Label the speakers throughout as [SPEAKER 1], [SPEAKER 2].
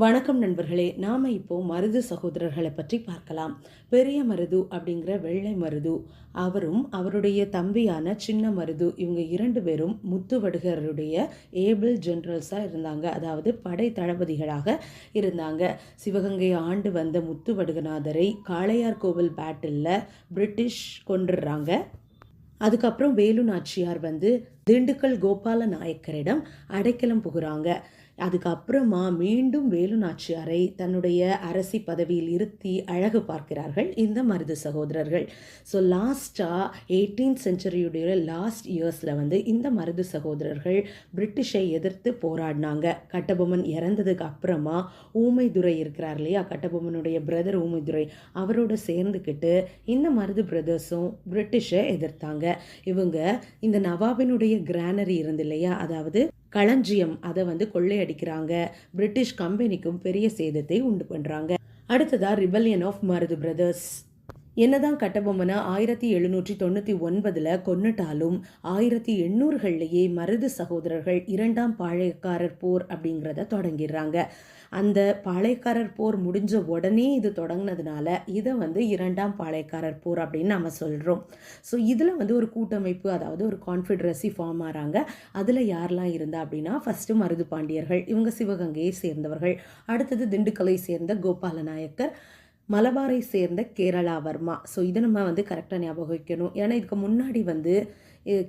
[SPEAKER 1] வணக்கம் நண்பர்களே, நாம் இப்போ மருது சகோதரர்களை பற்றி பார்க்கலாம். பெரிய மருது அப்படிங்கிற வெள்ளை மருது, அவரும் அவருடைய தம்பியான சின்ன மருது, இவங்க 2 பேரும் முத்துவடுகருடைய ஏபிள் ஜெனரல்ஸாக இருந்தாங்க. அதாவது படை தளபதிகளாக இருந்தாங்க. சிவகங்கை ஆண்டு வந்த முத்துவடுகநாதரை காளையார் கோவில் பேட்டிலில் பிரிட்டிஷ் கொன்றுறாங்க. அதுக்கப்புறம் வேலு நாச்சியார் திண்டுக்கல் கோபால நாயக்கரிடம் அடைக்கலம் புகுறாங்க. அதுக்கப்புறமா மீண்டும் வேலு நாச்சியாரை தன்னுடைய அரசி பதவியில் இருத்தி அழகு பார்க்கிறார்கள் இந்த மருது சகோதரர்கள். ஸோ லாஸ்ட்டாக 18th செஞ்சுரியுடைய லாஸ்ட் இயர்ஸில் இந்த மருது சகோதரர்கள் பிரிட்டிஷை எதிர்த்து போராடினாங்க. கட்டபொம்மன் இறந்ததுக்கு அப்புறமா ஊமைதுரை இருக்கிறார் இல்லையா, கட்டபொம்மனுடைய பிரதர் ஊமைதுரை, அவரோட சேர்ந்துக்கிட்டு இந்த மருது பிரதர்ஸும் பிரிட்டிஷை எதிர்த்தாங்க. இவங்க இந்த நவாபினுடைய கிரானரி இருந்து இல்லையா, அதாவது களஞ்சியம், அதை கொள்ளையடிக்கிறாங்க. பிரிட்டிஷ் கம்பெனிக்கும் பெரிய சேதத்தை உண்டு பண்ணுறாங்க. அடுத்ததா ரிபல்லியன் ஆஃப் மருது பிரதர்ஸ். என்னதான் கட்டபொம்மனை 1799 கொன்னுட்டாலும் 1800களிலேயே மருது சகோதரர்கள் 2ஆம் பாளையக்காரர் போர் அப்படிங்கிறத தொடங்கிடுறாங்க. அந்த பாளையக்காரர் போர் முடிஞ்ச உடனே இது தொடங்கினதுனால இதை 2ஆம் பாளையக்காரர் போர் அப்படின்னு நம்ம சொல்கிறோம். ஸோ இதில் ஒரு கூட்டமைப்பு, அதாவது ஒரு கான்ஃபெடரசி ஃபார்ம் ஆகிறாங்க. அதில் யாரெல்லாம் இருந்தா அப்படின்னா, ஃபஸ்ட்டு மருது பாண்டியர்கள், இவங்க சிவகங்கையை சேர்ந்தவர்கள். அடுத்தது திண்டுக்கலை சேர்ந்த கோபால நாயக்கர், மலபாரை சேர்ந்த கேரளாவர்மா. ஸோ இதை நம்ம கரெக்டாக ஞாபகம் வைக்கணும். ஏன்னா இதுக்கு முன்னாடி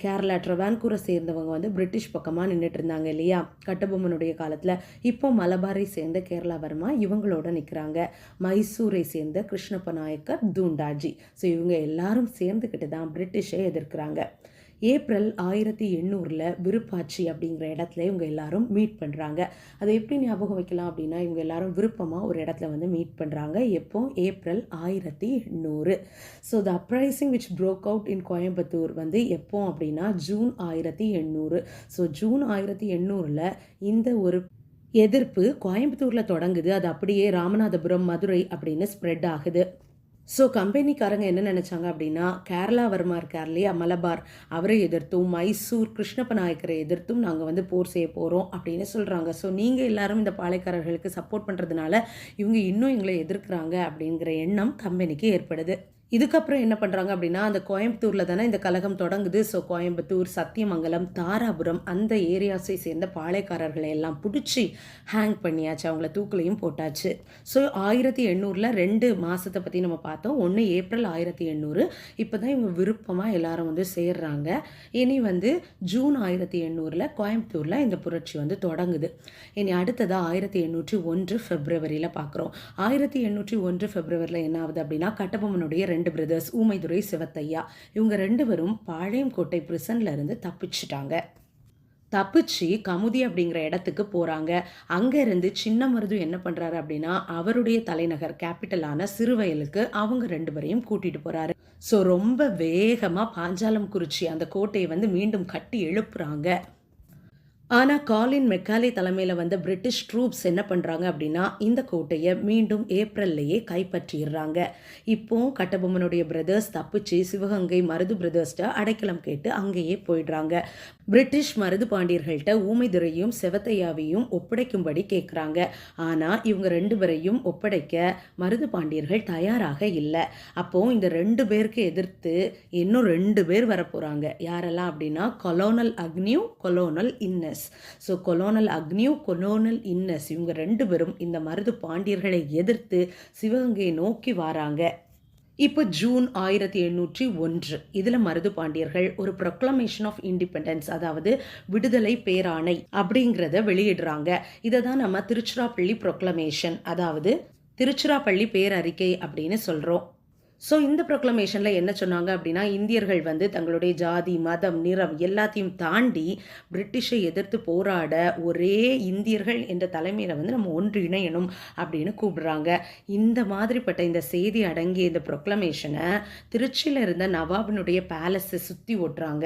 [SPEAKER 1] கேரளா ட்ரவான்கூரை சேர்ந்தவங்க பிரிட்டிஷ் பக்கமாக நின்றுட்டு இருந்தாங்க இல்லையா கட்டபொம்மனுடைய காலத்தில். இப்போ மலபாரை சேர்ந்த கேரளாவர்மா இவங்களோட நிற்கிறாங்க. மைசூரை சேர்ந்த கிருஷ்ணப்ப நாயக்கர், தூண்டாஜி. ஸோ இவங்க எல்லாரும் சேர்ந்துக்கிட்டு தான் பிரிட்டிஷை எதிர்க்கிறாங்க. ஏப்ரல் 1800 விருப்பாட்சி அப்படிங்கிற இடத்துல இவங்க எல்லாரும் மீட் பண்ணுறாங்க. அதை எப்படி ஞாபகம் வைக்கலாம் அப்படின்னா, இவங்க எல்லாரும் விருப்பமாக ஒரு இடத்துல மீட் பண்ணுறாங்க. எப்போ? April 1800. So the uprising which broke out in Coimbatore எப்போ அப்படின்னா ஜூன் 1800. ஸோ ஜூன் 1800 இந்த ஒரு எதிர்ப்பு கோயம்புத்தூரில் தொடங்குது. அது அப்படியே ராமநாதபுரம், மதுரை அப்படின்னு ஸ்ப்ரெட் ஆகுது. ஸோ கம்பெனிக்காரங்க என்ன நினச்சாங்க அப்படின்னா, கேரளாவர்மா இருக்கார் இல்லையா மலபார், அவரை எதிர்த்தும் மைசூர் கிருஷ்ணப்ப நாயக்கரை எதிர்த்தும் நாங்கள் போர் செய்ய போகிறோம் அப்படின்னு சொல்கிறாங்க. ஸோ நீங்கள் எல்லாரும் இந்த பாளையக்காரர்களுக்கு சப்போர்ட் பண்ணுறதுனால இவங்க இன்னும் எங்களை எதிர்க்கிறாங்க அப்படிங்கிற எண்ணம் கம்பெனிக்கு ஏற்படுது. இதுக்கப்புறம் என்ன பண்ணுறாங்க அப்படின்னா, அந்த கோயம்புத்தூரில் தானே இந்த கலகம் தொடங்குது. ஸோ கோயம்புத்தூர், சத்தியமங்கலம், தாராபுரம் அந்த ஏரியாஸை சேர்ந்த பாளையக்காரர்களை எல்லாம் பிடிச்சி ஹேங் பண்ணியாச்சு, அவங்கள தூக்கிலையும் போட்டாச்சு. ஸோ 1800 2 மாதத்தை பற்றி நம்ம பார்த்தோம். ஒன்று ஏப்ரல் 1800. இப்போ தான் இவங்க விருப்பமாக எல்லாரும் சேர்றாங்க. இனி ஜூன் 1800 கோயம்புத்தூரில் இந்த புரட்சி தொடங்குது. இனி அடுத்ததாக 1801 பிப்ரவரியில் பார்க்குறோம். 1801 பிப்ரவரியில் என்ன ஆகுது அப்படின்னா, கட்டபொம்மனுடைய 2 பிரதர்ஸ் ஊமைதுரை, சிவத்தையா, இவங்க 2 பேரும் பாளையங்கோட்டை பிரிசன்ல இருந்து தப்பிச்சு கமுதி அப்படிங்கிற இடத்துக்கு போகிறாங்க. அங்கேருந்து சின்ன மருது என்ன பண்ணுறாரு அப்படின்னா, அவருடைய தலைநகர் கேபிட்டலான சிறுவயலுக்கு அவங்க 2 பேரையும் கூட்டிகிட்டு போகிறாரு. ஸோ ரொம்ப வேகமாக பாஞ்சாலம்குறிச்சி அந்த கோட்டையை மீண்டும் கட்டி எழுப்புறாங்க. ஆனால் காலின் மெக்காலே தலைமையில் பிரிட்டிஷ் ட்ரூப்ஸ் என்ன பண்ணுறாங்க அப்படின்னா, இந்த கோட்டையை மீண்டும் ஏப்ரல்லையே கைப்பற்றிடுறாங்க. இப்போ கட்டபொம்மனுடைய பிரதர்ஸ் தப்பிச்சு சிவகங்கை மருது பிரதர்ஸ்ட்ட அடைக்கலம் கேட்டு அங்கேயே போயிடுறாங்க. பிரிட்டிஷ் மருது பாண்டியர்கள்ட்ட ஊமைதுரையும் செவத்தையாவையும் ஒப்படைக்கும்படி கேட்குறாங்க. ஆனால் இவங்க 2 பேரையும் ஒப்படைக்க மருது பாண்டியர்கள் தயாராக இல்லை. அப்போது இந்த 2 பேருக்கு எதிர்த்து இன்னும் 2 பேர் வரப்போகிறாங்க. யாரெல்லாம் அப்படின்னா, colonel Agnew, colonel Innes. So colonel Agnew, colonel Innes இவங்க 2 பேரும் இந்த மருது பாண்டியர்களை எதிர்த்து சிவகங்கையை நோக்கி வராங்க. இப்போ ஜூன் 1801 இதில் மருது பாண்டியர்கள் ஒரு ப்ரொக்ளமேஷன் ஆஃப் இண்டிபெண்டன்ஸ், அதாவது விடுதலை பேராணை அப்படிங்கிறத வெளியிடுறாங்க. இதை தான் நம்ம திருச்சிராப்பள்ளி ப்ரொக்ளமேஷன், அதாவது திருச்சிராப்பள்ளி பேரறிக்கை அப்படின்னு சொல்கிறோம். ஸோ இந்த ப்ரொக்ளமேஷனில் என்ன சொன்னாங்க அப்படின்னா, இந்தியர்கள் தங்களுடைய ஜாதி, மதம், நிறம் எல்லாத்தையும் தாண்டி பிரிட்டிஷை எதிர்த்து போராட ஒரே இந்தியர்கள் என்ற தலைமையில் நம்ம ஒன்றிணையணும் அப்படின்னு கூப்பிடுறாங்க. இந்த மாதிரிப்பட்ட இந்த செய்தி அடங்கிய இந்த ப்ரொக்ளமேஷனை திருச்சியில் இருந்த நவாபினுடைய பேலஸை சுற்றி ஒட்டுறாங்க.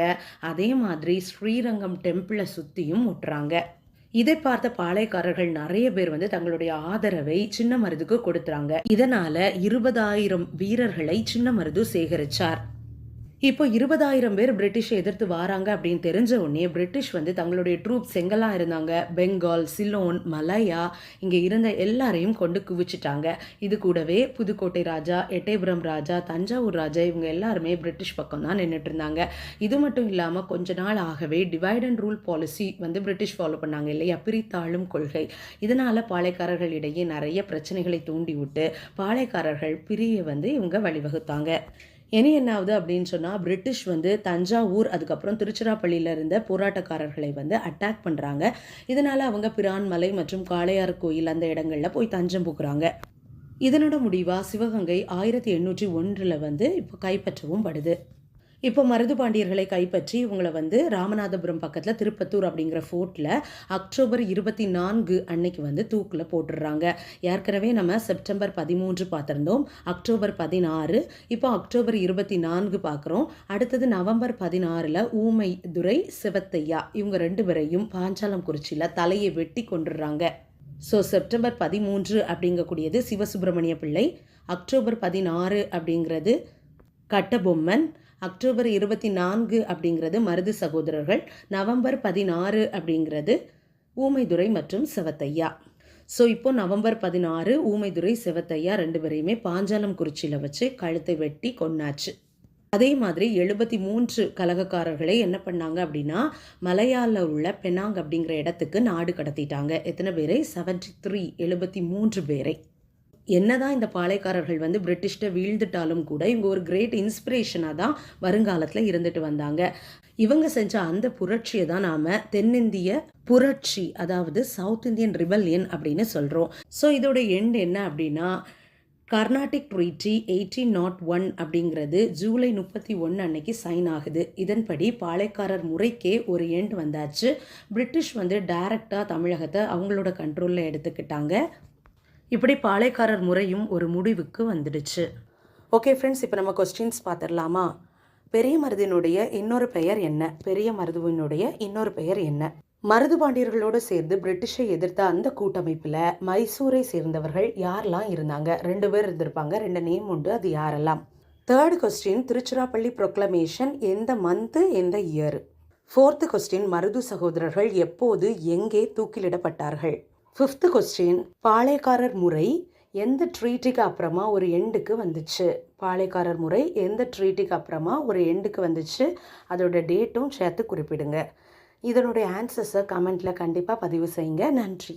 [SPEAKER 1] அதே மாதிரி ஸ்ரீரங்கம் டெம்பிளை சுற்றியும் ஒட்டுறாங்க. இதை பார்த்த பாளையக்காரர்கள் நிறைய பேர் தங்களுடைய ஆதரவை சின்ன மருதுக்கு கொடுத்துறாங்க. இதனால 20,000 வீரர்களை சின்ன மருது சேகரிச்சார். இப்போ 20,000 பேர் பிரிட்டிஷை எதிர்த்து வராங்க அப்படின்னு தெரிஞ்ச உடனே பிரிட்டிஷ் வந்து தங்களுடைய ட்ரூப்ஸ் எங்கெல்லாம் இருந்தாங்க, பெங்கால், சிலோன், மலாயா, இங்கே இருந்த எல்லாரையும் கொண்டு குவிச்சிட்டாங்க. இது கூடவே புதுக்கோட்டை ராஜா, எட்டயபுரம் ராஜா, தஞ்சாவூர் ராஜா இவங்க எல்லாருமே பிரிட்டிஷ் பக்கம் தான் நின்றுட்டு இருந்தாங்க. இது மட்டும் இல்லாமல் கொஞ்ச நாள் ஆகவே டிவைட் அண்ட் ரூல் பாலிசி வந்து பிரிட்டிஷ் ஃபாலோ பண்ணாங்க இல்லையா, பிரித்தாளும் கொள்கை. இதனால பாளையக்காரர்கள் இடையே நிறைய பிரச்சனைகளை தூண்டி விட்டு பாளையக்காரர்கள் பிரிய வந்து இவங்க வழிவகுத்தாங்க. இனி என்ன ஆகுது அப்படின்னு சொன்னால், பிரிட்டிஷ் வந்து தஞ்சாவூர் அதுக்கப்புறம் திருச்சிராப்பள்ளியில் இருந்த போராட்டக்காரர்களை வந்து அட்டாக் பண்ணுறாங்க. இதனால் அவங்க பிரான்மலை மற்றும் காளையார் கோயில் அந்த இடங்களில் போய் தஞ்சம் புகுறாங்க. இதனோட முடிவாக சிவகங்கை 1801 வந்து இப்போ கைப்பற்றவும் படுது. இப்போ மருது பாண்டியர்களை கைப்பற்றி இவங்களை வந்து ராமநாதபுரம் பக்கத்தில் திருப்பத்தூர் அப்படிங்கிற ஃபோர்ட்டில் அக்டோபர் 24 அன்னைக்கு வந்து தூக்கில் போட்டுடுறாங்க. ஏற்கனவே நம்ம செப்டம்பர் 13 பார்த்துருந்தோம், அக்டோபர் 16, இப்போ அக்டோபர் 24 பார்க்குறோம். அடுத்தது நவம்பர் 16 ஊமைதுரை சிவத்தையா இவங்க 2 பேரையும் பாஞ்சாலங்குறிச்சியில் தலையை வெட்டி கொண்டுடுறாங்க. ஸோ செப்டம்பர் 13 அப்படிங்கக்கூடியது சிவசுப்பிரமணிய பிள்ளை, அக்டோபர் 16 அப்படிங்கிறது கட்டபொம்மன், அக்டோபர் 24 அப்படிங்கிறது மருது சகோதரர்கள், நவம்பர் 16 அப்படிங்கிறது ஊமைதுரை மற்றும் சிவத்தையா. ஸோ இப்போ நவம்பர் 16 ஊமைதுரை சிவத்தையா 2 பேரையுமே பாஞ்சாலங்குறிச்சியில் வச்சு கழுத்தை வெட்டி கொன்னாச்சு. அதே மாதிரி 73 கலகக்காரர்களை என்ன பண்ணாங்க அப்படின்னா மலையாளில் உள்ள பெனாங் அப்படிங்கிற இடத்துக்கு நாடு கடத்திட்டாங்க. எத்தனை பேரை? 73 பேரை. என்னதான் இந்த பாளையக்காரர்கள் வந்து பிரிட்டிஷ்ட வீழ்ந்துட்டாலும் கூட இவங்க ஒரு கிரேட் இன்ஸ்பிரேஷனாக தான் வருங்காலத்தில் இருந்துட்டு வந்தாங்க. இவங்க செஞ்ச அந்த புரட்சியை தான் நாம் தென்னிந்திய புரட்சி, அதாவது சவுத் இந்தியன் ரிபல்லியன் அப்படின்னு சொல்கிறோம். ஸோ இதோட எண்ட் என்ன அப்படின்னா கர்நாடிக் ட்ரீட்டி 1801 அப்படிங்கிறது ஜூலை 31 அன்னைக்கு சைன் ஆகுது. இதன்படி பாளையக்காரர் முறைக்கே ஒரு எண்ட் வந்தாச்சு. பிரிட்டிஷ் வந்து டைரக்டாக தமிழகத்தை அவங்களோட கண்ட்ரோலில் எடுத்துக்கிட்டாங்க. இப்படி பாளையக்காரர் முறையும் ஒரு முடிவுக்கு வந்துடுச்சு. ஓகே ஃப்ரெண்ட்ஸ், இப்போ நம்ம கொஸ்டின்ஸ் பார்த்துடலாமா? பெரிய மருதினுடைய இன்னொரு பெயர் என்ன? பெரிய மருதுவினுடைய இன்னொரு பெயர் என்ன? மருது பாண்டியர்களோடு சேர்ந்து பிரிட்டிஷை எதிர்த்த அந்த கூட்டமைப்பில் மைசூரை சேர்ந்தவர்கள் யாரெல்லாம் இருந்தாங்க? 2 பேர் இருந்திருப்பாங்க, 2 நேம் உண்டு, அது யாரெல்லாம்? 3rd கொஸ்டின், திருச்சிராப்பள்ளி ப்ரொக்ளமேஷன் எந்த மந்த்து, எந்த இயர்? 4th கொஸ்டின், மருது சகோதரர்கள் எப்போது எங்கே தூக்கிலிடப்பட்டார்கள்? 5th கொஸ்டின், பாளையக்காரர் முறை எந்த ட்ரீட்டிக்கு அப்புறமா ஒரு எண்டுக்கு வந்துச்சு? பாளையக்காரர் முறை எந்த ட்ரீட்டிக்கு அப்புறமா ஒரு எண்டுக்கு வந்துச்சு? அதோட டேட்டும் சேர்த்து குறிப்பிடுங்க. இதனுடைய ஆன்சர்ஸை கமெண்ட்டில் கண்டிப்பாக பதிவு செய்யுங்க. நன்றி.